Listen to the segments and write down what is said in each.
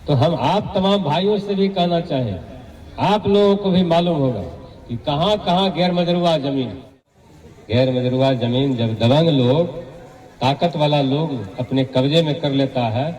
तो हम आप तमाम भाइयों से भी कहना चाहें, आप लोगों को भी मालूम होगा कि कहां कहां गैर मजरूआ जमीन जब दबंग लोग, ताकत वाला लोग अपने कब्जे में कर लेता है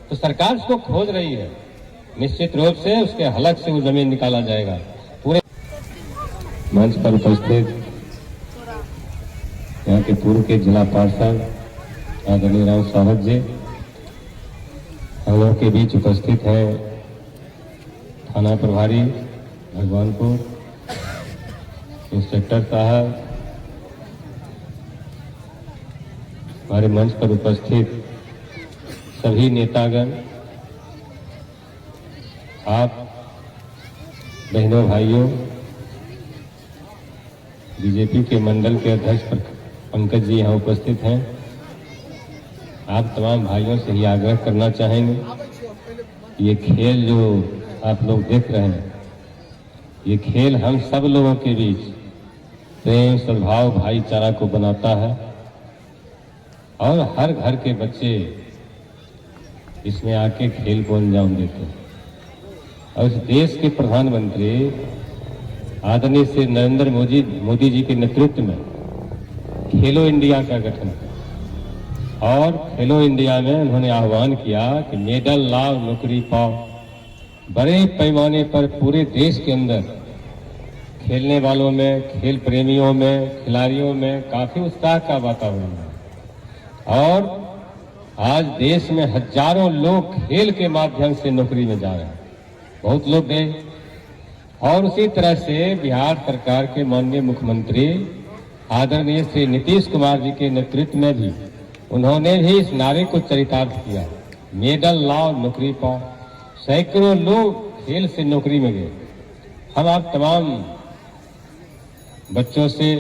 तो सरकार उसको खोज रही है। निश्चित रूप से उसके हलक से वो जमीन निकाला जाएगा। पूरे मंच पर उपस्थित यहाँ के पूर्व के जिला पार्षद आदरणीय राव साहब जी, हम लोग के बीच उपस्थित है थाना प्रभारी भगवानपुर इंस्पेक्टर साहब, हमारे मंच पर उपस्थित सभी नेतागण, आप बहनों भाइयों, बीजेपी के मंडल के अध्यक्ष पंकज जी यहाँ उपस्थित हैं। आप तमाम भाइयों से ही आग्रह करना चाहेंगे, ये खेल जो आप लोग देख रहे हैं, ये खेल हम सब लोगों के बीच प्रेम, सद्भाव, भाईचारा को बनाता है और हर घर के बच्चे इसमें आके खेल को अंजाम देते हैं। और इस देश के प्रधानमंत्री आदरणीय श्री नरेंद्र मोदी जी के नेतृत्व में खेलो इंडिया का गठन किया और खेलो इंडिया में उन्होंने आह्वान किया कि मेडल लाओ, नौकरी पाओ। बड़े पैमाने पर पूरे देश के अंदर खेलने वालों में, खेल प्रेमियों में, खिलाड़ियों में काफी उत्साह का वातावरण है और आज देश में हजारों लोग खेल के माध्यम से नौकरी में जा रहे हैं। बहुत लोग गए और उसी तरह से बिहार सरकार के माननीय मुख्यमंत्री आदरणीय श्री नीतीश कुमार जी के नेतृत्व में भी उन्होंने भी इस नारे को चरितार्थ किया, मेडल लाओ, नौकरी पाओ। सैकड़ों लोग खेल से नौकरी में गए। हम आप तमाम बच्चों से,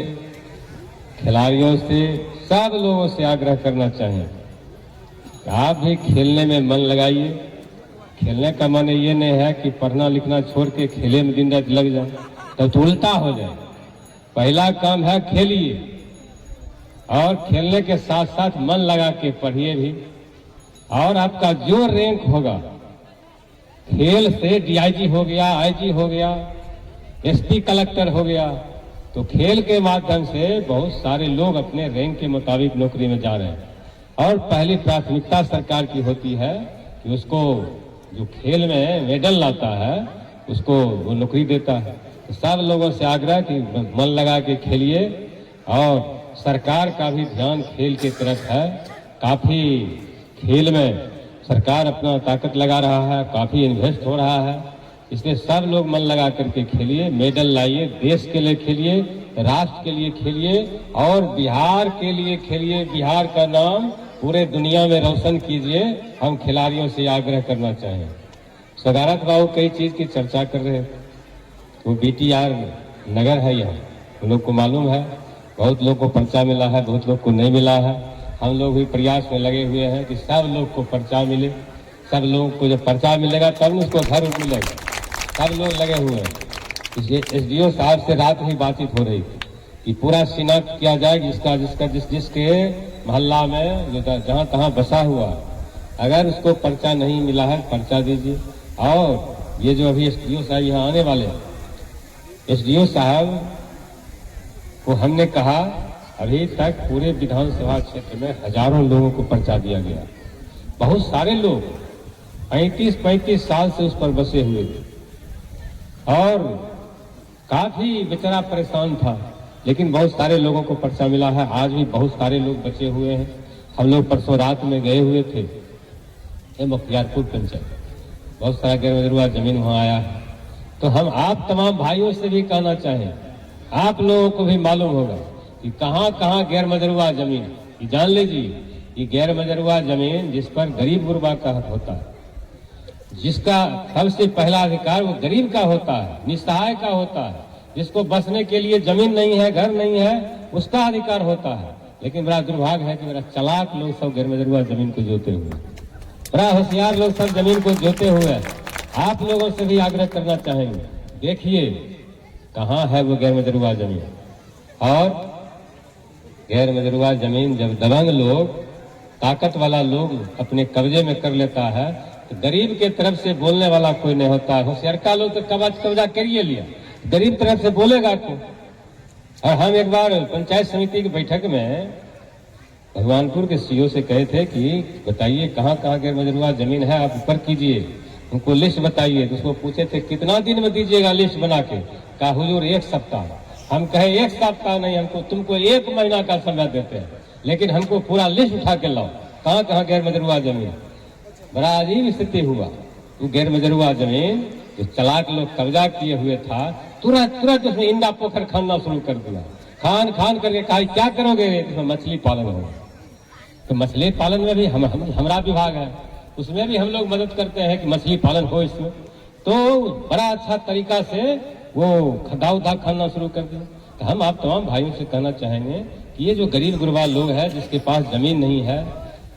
खिलाड़ियों से, सब लोगों से आग्रह करना चाहें कि आप भी खेलने में मन लगाइए। खेलने का मन ये नहीं है कि पढ़ना लिखना छोड़ के खेले में दिन रात लग जाए, तब तो उल्टा हो जाए। पहला काम है खेलिए और खेलने के साथ साथ मन लगा के पढ़िए भी। और आपका जो रैंक होगा, खेल से डीआईजी हो गया, आईजी हो गया, एसपी कलेक्टर हो गया, तो खेल के माध्यम से बहुत सारे लोग अपने रैंक के मुताबिक नौकरी में जा रहे हैं। और पहली प्राथमिकता सरकार की होती है कि उसको जो खेल में मेडल लाता है उसको वो नौकरी देता है। तो सब लोगों से आग्रह कि मन लगा के खेलिए और सरकार का भी ध्यान खेल की तरफ है। काफी खेल में सरकार अपना ताकत लगा रहा है, काफी इन्वेस्ट हो रहा है, इसलिए सब लोग मन लगा करके खेलिए, मेडल लाइए, देश के लिए खेलिए, राष्ट्र के लिए खेलिए और बिहार के लिए खेलिए। बिहार का नाम पूरे दुनिया में रोशन कीजिए। हम खिलाड़ियों से आग्रह करना चाहें। सदारथ बाबू कई चीज की चर्चा कर रहे हैं, वो बीटीआर नगर है यहाँ, उन लोग को मालूम है, बहुत लोग को पर्चा मिला है, बहुत लोग को नहीं मिला है। हम लोग भी प्रयास में लगे हुए हैं कि सब लोग को पर्चा मिले। सब लोगों को जब पर्चा मिलेगा तब उसको घर मिलेगा। सब लोग लगे हुए हैं। इसलिए एसडीओ साहब से रात ही बातचीत हो रही थी कि पूरा शिनाख्त किया जाए जिसके मोहल्ला में जहाँ तहाँ बसा हुआ, अगर उसको पर्चा नहीं मिला है पर्चा दीजिए। और ये जो अभी एसडीओ साहब यहाँ आने वाले हैं, एसडीओ साहब को हमने कहा अभी तक पूरे विधानसभा क्षेत्र में हजारों लोगों को पर्चा दिया गया। बहुत सारे लोग 35 साल से उस पर बसे हुए थे और काफी बेचारा परेशान था, लेकिन बहुत सारे लोगों को पर्चा मिला है। आज भी बहुत सारे लोग बचे हुए हैं। हम लोग परसों रात में गए हुए थे मुख्तियारपुर पंचायत, बहुत सारा गैर मजरूआ जमीन वहां आया है। तो हम आप तमाम भाइयों से भी कहना चाहें, आप लोगों को भी मालूम होगा कि कहां कहां गैर मजरूआ जमीन, ये जान लीजिए, ये गैर मजरूआ जमीन जिस पर गरीब गुरबा का हक होता है, जिसका सबसे पहला अधिकार वो गरीब का होता है, निसहाय का होता है, जिसको बसने के लिए जमीन नहीं है, घर नहीं है, उसका अधिकार होता है। लेकिन बड़ा दुर्भाग्य है कि मेरा चालाक लोग सब गैर मजरूआ जमीन को जोते हुए, बड़ा होशियार लोग सब जमीन को जोते हुए। आप लोगों से भी आग्रह करना चाहेंगे, देखिए कहाँ है वो गैर मजरूआ जमीन। और गैर मजरूआ जमीन जब दबंग लोग, ताकत वाला लोग अपने कब्जे में कर लेता है तो गरीब के तरफ से बोलने वाला कोई नहीं होता है। होशियारका लोग तो कब्जा करिए लिया, गरीब तरफ से बोलेगा को। और हम एक बार पंचायत समिति की बैठक में भगवानपुर के सीओ से कहे थे कि बताइए कहाँ कहाँ गैर मजरूआ जमीन है, आप ऊपर कीजिए, उनको लिस्ट बताइए। तो उसको पूछे थे कितना दिन में दीजिएगा लिस्ट बना के, कहा हुजूर 1 सप्ताह। हम कहे 1 सप्ताह नहीं, हमको तुमको 1 महीना का समय देते हैं, लेकिन हमको पूरा लिस्ट उठा के लाओ कहाँ कहाँ गैर मजरूआ जमीन। बड़ा अजीब स्थिति हुआ। वो गैर मजरूआ जमीन जो चलाक लोग कब्जा किए हुए था, तुरंत उसने इंडा पोखर खानना शुरू कर दिया। खान करके कहा क्या करोगे, इसमें मछली पालन होगा। तो मछली पालन में भी हमारा विभाग है, उसमें भी हम लोग मदद करते हैं कि मछली पालन हो इसमें। तो बड़ा अच्छा तरीका से वो खड्डा उद्धा खाना शुरू कर दिया। तो हम आप तमाम भाइयों से कहना चाहेंगे कि ये जो गरीब गुरबा लोग हैं जिसके पास जमीन नहीं है,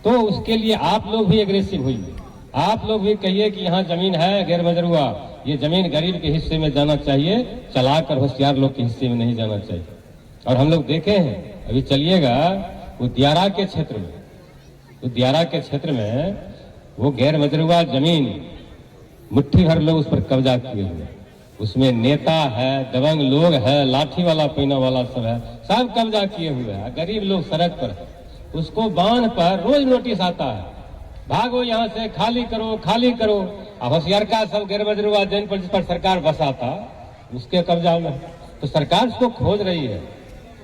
तो उसके लिए आप लोग भी एग्रेसिव होइए। आप लोग भी कहिए कि यहाँ जमीन है गैर मजरूआ, ये जमीन गरीब के हिस्से में जाना चाहिए, चलाकर होशियार लोग के हिस्से में नहीं जाना चाहिए। और हम लोग देखे हैं, अभी चलिएगा वो दियारा के क्षेत्र में, तो दियारा के क्षेत्र में वो गैर मजरूआ जमीन मुट्ठी भर लोग उस पर कब्जा किए हुए। उसमें नेता है, दबंग लोग है, लाठी वाला पीना वाला सब है, सब कब्जा किए हुए हैं। गरीब लोग सड़क पर है, उसको बांध पर रोज नोटिस आता है, भागो यहाँ से, खाली करो। अब होशियारका सब गैर मजरूआ जमीन पर जिस पर सरकार बसाता उसके कब्जा में, तो सरकार उसको खोज रही है।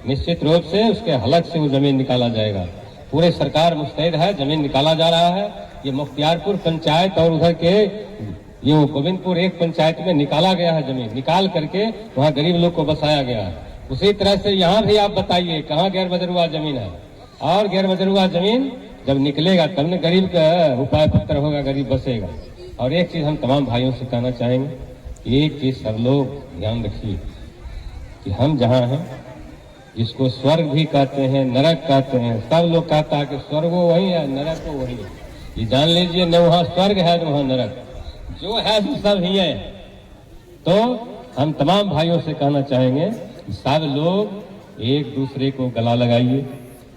निश्चित रूप से उसके हलक से वो जमीन निकाला जाएगा। पूरे सरकार मुस्तैद है, जमीन निकाला जा रहा है। ये मुख्तियारपुर पंचायत और उधर के ये गोविंदपुर एक पंचायत में निकाला गया है, जमीन निकाल करके वहाँ गरीब लोग को बसाया गया है। उसी तरह से यहाँ भी आप बताइए कहाँ गैर मजरूआ जमीन है। और गैर मजरूआ जमीन जब निकलेगा तब न गरीब का उपाय पत्र होगा, गरीब बसेगा। और एक चीज हम तमाम भाइयों से कहना चाहेंगे, एक चीज सब लोग ध्यान रखिए कि हम जहाँ हैं, जिसको स्वर्ग भी कहते हैं, नरक कहते हैं, सब लोग कहता है कि स्वर्ग वही है, नरक वो वही है। ये जान लीजिए, न वहाँ स्वर्ग है न वहाँ नरक, जो है सब ही है। तो हम तमाम भाइयों से कहना चाहेंगे कि सब लोग एक दूसरे को गला लगाइए,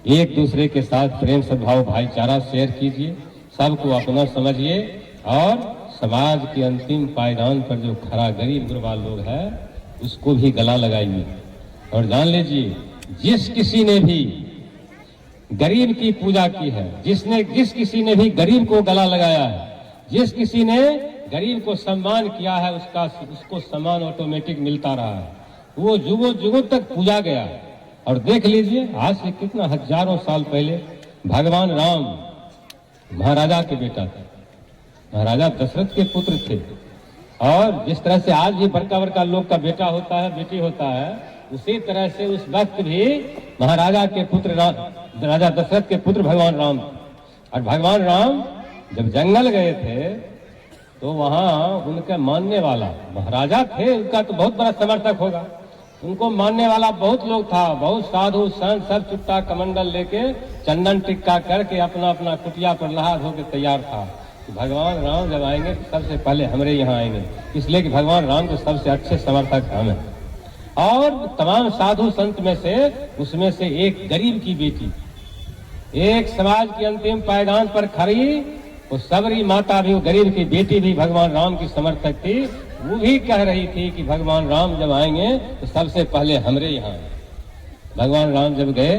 एक दूसरे के साथ प्रेम सद्भाव भाईचारा शेयर कीजिए, सबको अपना समझिए और समाज के अंतिम पायदान पर जो खरा गरीब गुरबा लोग है उसको भी गला लगाइए। और जान लीजिए, जिस किसी ने भी गरीब की पूजा की है, जिस किसी ने भी गरीब को गला लगाया है, जिस किसी ने गरीब को सम्मान किया है, उसको सम्मान ऑटोमेटिक मिलता रहा है। वो जुगों तक पूजा गया। और देख लीजिए, आज से कितना हजारों साल पहले भगवान राम महाराजा के बेटा थे, महाराजा दशरथ के पुत्र थे। और जिस तरह से आज भी बड़का लोग का बेटा होता है, बेटी होता है, उसी तरह से उस वक्त भी महाराजा के पुत्र राजा दशरथ के पुत्र भगवान राम। और भगवान राम जब जंगल गए थे तो वहां उनके मानने वाला महाराजा थे, उनका तो बहुत बड़ा समर्थक होगा, उनको मानने वाला बहुत लोग था, बहुत साधु संत सब चुट्टा कमंडल लेके चंदन टिक्का करके अपना अपना कुटिया पर नहा धो के तैयार था। तो भगवान राम जब आएंगे तो सबसे पहले हमारे यहाँ आएंगे, इसलिए कि भगवान राम के सबसे अच्छे समर्थक हम हैं। और तमाम साधु संत में से उसमें से एक गरीब की बेटी, एक समाज की अंतिम पायदान पर खड़ी, वो सबरी माता भी, वो गरीब की बेटी भी भगवान राम की समर्थक थी। वो भी कह रही थी कि भगवान राम जब आएंगे तो सबसे पहले हमरे यहाँ। भगवान राम जब गए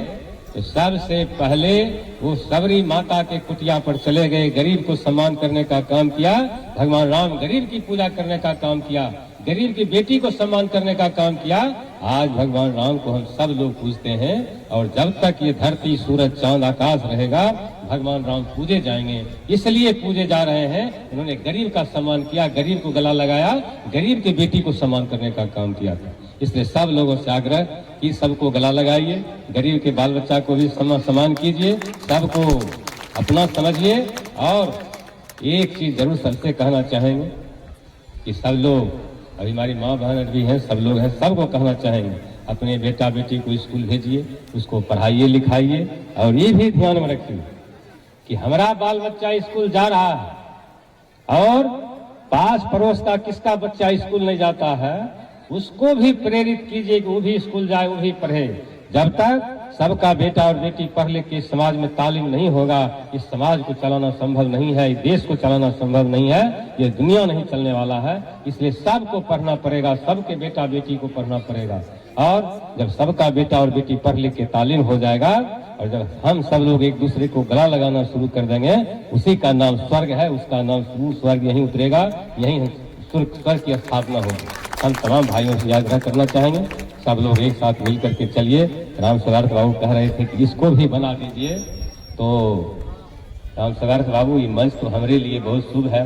तो सबसे पहले वो सबरी माता के कुटिया पर चले गए, गरीब को सम्मान करने का काम किया। भगवान राम गरीब की पूजा करने का काम किया, गरीब की बेटी को सम्मान करने का काम किया। आज भगवान राम को हम सब लोग पूजते हैं, और जब तक ये धरती सूरज चांद आकाश रहेगा भगवान राम पूजे जाएंगे। इसलिए पूजे जा रहे हैं, उन्होंने गरीब का सम्मान किया, गरीब को गला लगाया, गरीब की बेटी को सम्मान करने का काम किया था। इसलिए सब लोगों से आग्रह कि सबको गला लगाइए, गरीब के बाल बच्चा को भी सम्मान कीजिए, सबको अपना समझिए। और एक चीज जरूर सबसे कहना चाहेंगे कि सब लोग, अभी हमारी माँ बहन भी हैं, सब लोग हैं, सबको कहना चाहेंगे अपने बेटा बेटी को स्कूल भेजिए, उसको पढ़ाइए लिखाइए। और ये भी ध्यान में रखिए कि हमारा बाल बच्चा स्कूल जा रहा है और पास पड़ोस का किसका बच्चा स्कूल नहीं जाता है, उसको भी प्रेरित कीजिए कि वो भी स्कूल जाए, वो भी पढ़े। जब तक सबका बेटा और बेटी पढ़ लिख के समाज में तालीम नहीं होगा, इस समाज को चलाना संभव नहीं है, इस देश को चलाना संभव नहीं है, ये दुनिया नहीं चलने वाला है। इसलिए सबको पढ़ना पड़ेगा, सबके बेटा बेटी को पढ़ना पड़ेगा। और जब सबका बेटा और बेटी पढ़ लिख के तालीम हो जाएगा और जब हम सब लोग एक दूसरे को गला लगाना शुरू कर देंगे, उसी का नाम स्वर्ग है, उसका नाम स्वर्ग यहीं उतरेगा, यहीं स्वर्ग की स्थापना होगी। हम तमाम भाइयों से आग्रह करना चाहेंगे, सब लोग एक साथ मिल करके चलिए। राम सगारत बाबू कह रहे थे कि इसको भी बना दीजिए, तो राम सगारत बाबू ये मंच तो हमारे लिए बहुत शुभ है।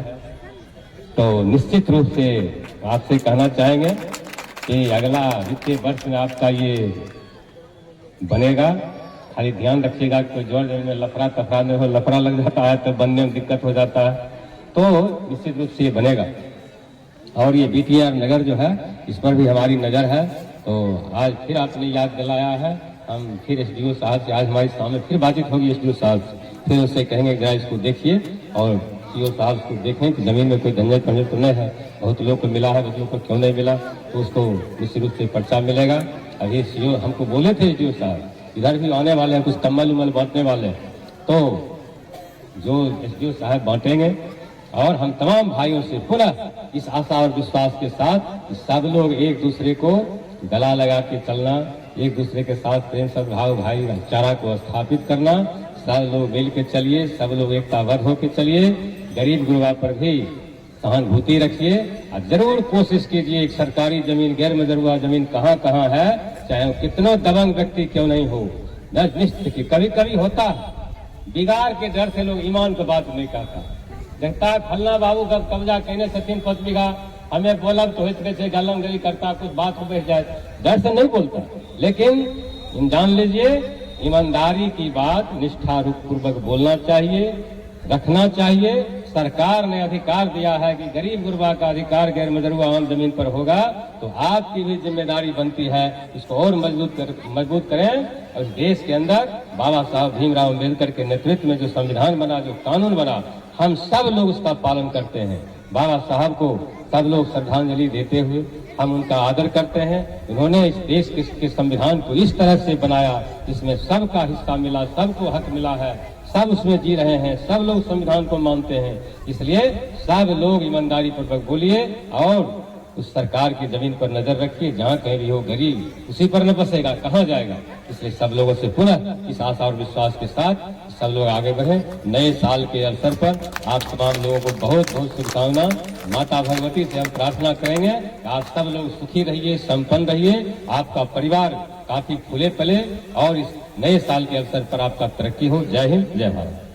तो निश्चित रूप से आपसे कहना चाहेंगे कि अगला वित्तीय वर्ष में आपका ये बनेगा। खाली ध्यान रखिएगा कि जोड़ में लफड़ा तफड़ा नहीं हो, लफड़ा लग जाता है तो बनने में दिक्कत हो जाता है, तो निश्चित रूप से ये बनेगा। और ये बीटीआर नगर जो है इस पर भी हमारी नजर है। तो आज फिर आपने याद दिलाया है, हम फिर एसडीओ साहब से आज हमारे सामने फिर बातचीत होगी एसडीओ साहब से, फिर उससे कहेंगे जरा इसको देखिए और सीओ साहब को देखें कि जमीन में कोई झंझट पंझट तो नहीं है। बहुत लोग को मिला है, बहुत लोग को क्यों नहीं मिला, तो उसको निश्चित रूप से पर्चा मिलेगा। और ये सीओ हमको बोले थे एसडीओ साहब इधर भी आने वाले हैं, कुछ कम्बल उम्बल बांटने वाले, तो जो एसडीओ साहब बांटेंगे। और हम तमाम भाइयों से पुनः इस आशा और विश्वास के साथ सब लोग एक दूसरे को गला लगा के चलना, एक दूसरे के साथ प्रेम सद्भाव भाईचारा को स्थापित करना, सब लोग मिल के चलिए, सब लोग एकताबद्ध होकर चलिए। गरीब गुरबा पर भी सहानुभूति रखिए और जरूर कोशिश कीजिए एक सरकारी जमीन गैर मजरूआ जमीन कहाँ कहाँ है, चाहे वो कितना दबंग व्यक्ति क्यों नहीं हो, निश्चित की कभी कभी होता है बिगाड़ के डर से लोग ईमान की बात नहीं कहता। जनता फलना बाबू का कब्जा कहने से 5 बीघा हमें बोला तो हित गलमगरी करता, कुछ बात हो बैठ जाए, डर से नहीं बोलता। लेकिन जान लीजिए ईमानदारी की बात निष्ठा पूर्वक बोलना चाहिए, रखना चाहिए। सरकार ने अधिकार दिया है कि गरीब गुरबा का अधिकार गैर मजरूआ आम जमीन पर होगा, तो आपकी भी जिम्मेदारी बनती है इसको और मजबूत करें। और देश के अंदर बाबा साहब भीमराव अम्बेडकर के नेतृत्व में जो संविधान बना, जो कानून बना, हम सब लोग उसका पालन करते हैं। बाबा साहब को सब लोग श्रद्धांजलि देते हुए हम उनका आदर करते हैं। उन्होंने इस देश के संविधान को इस तरह से बनाया जिसमें सबका हिस्सा मिला, सबको हक मिला है, सब उसमें जी रहे हैं, सब लोग संविधान को मानते हैं। इसलिए सब लोग ईमानदारी पूर्वक बोलिए और उस सरकार की जमीन पर नजर रखिए, जहाँ कहीं भी हो गरीब उसी पर न बसेगा, कहाँ जाएगा। इसलिए सब लोगों से पुनः इस आशा और विश्वास के साथ सब लोग आगे बढ़े। नए साल के अवसर पर आप तमाम लोगों को बहुत बहुत शुभकामना। माता भगवती से हम प्रार्थना करेंगे कि आप सब लोग सुखी रहिए, संपन्न रहिए, आपका परिवार काफी फूले फले और इस नए साल के अवसर पर आपका तरक्की हो। जय हिंद, जय भारत।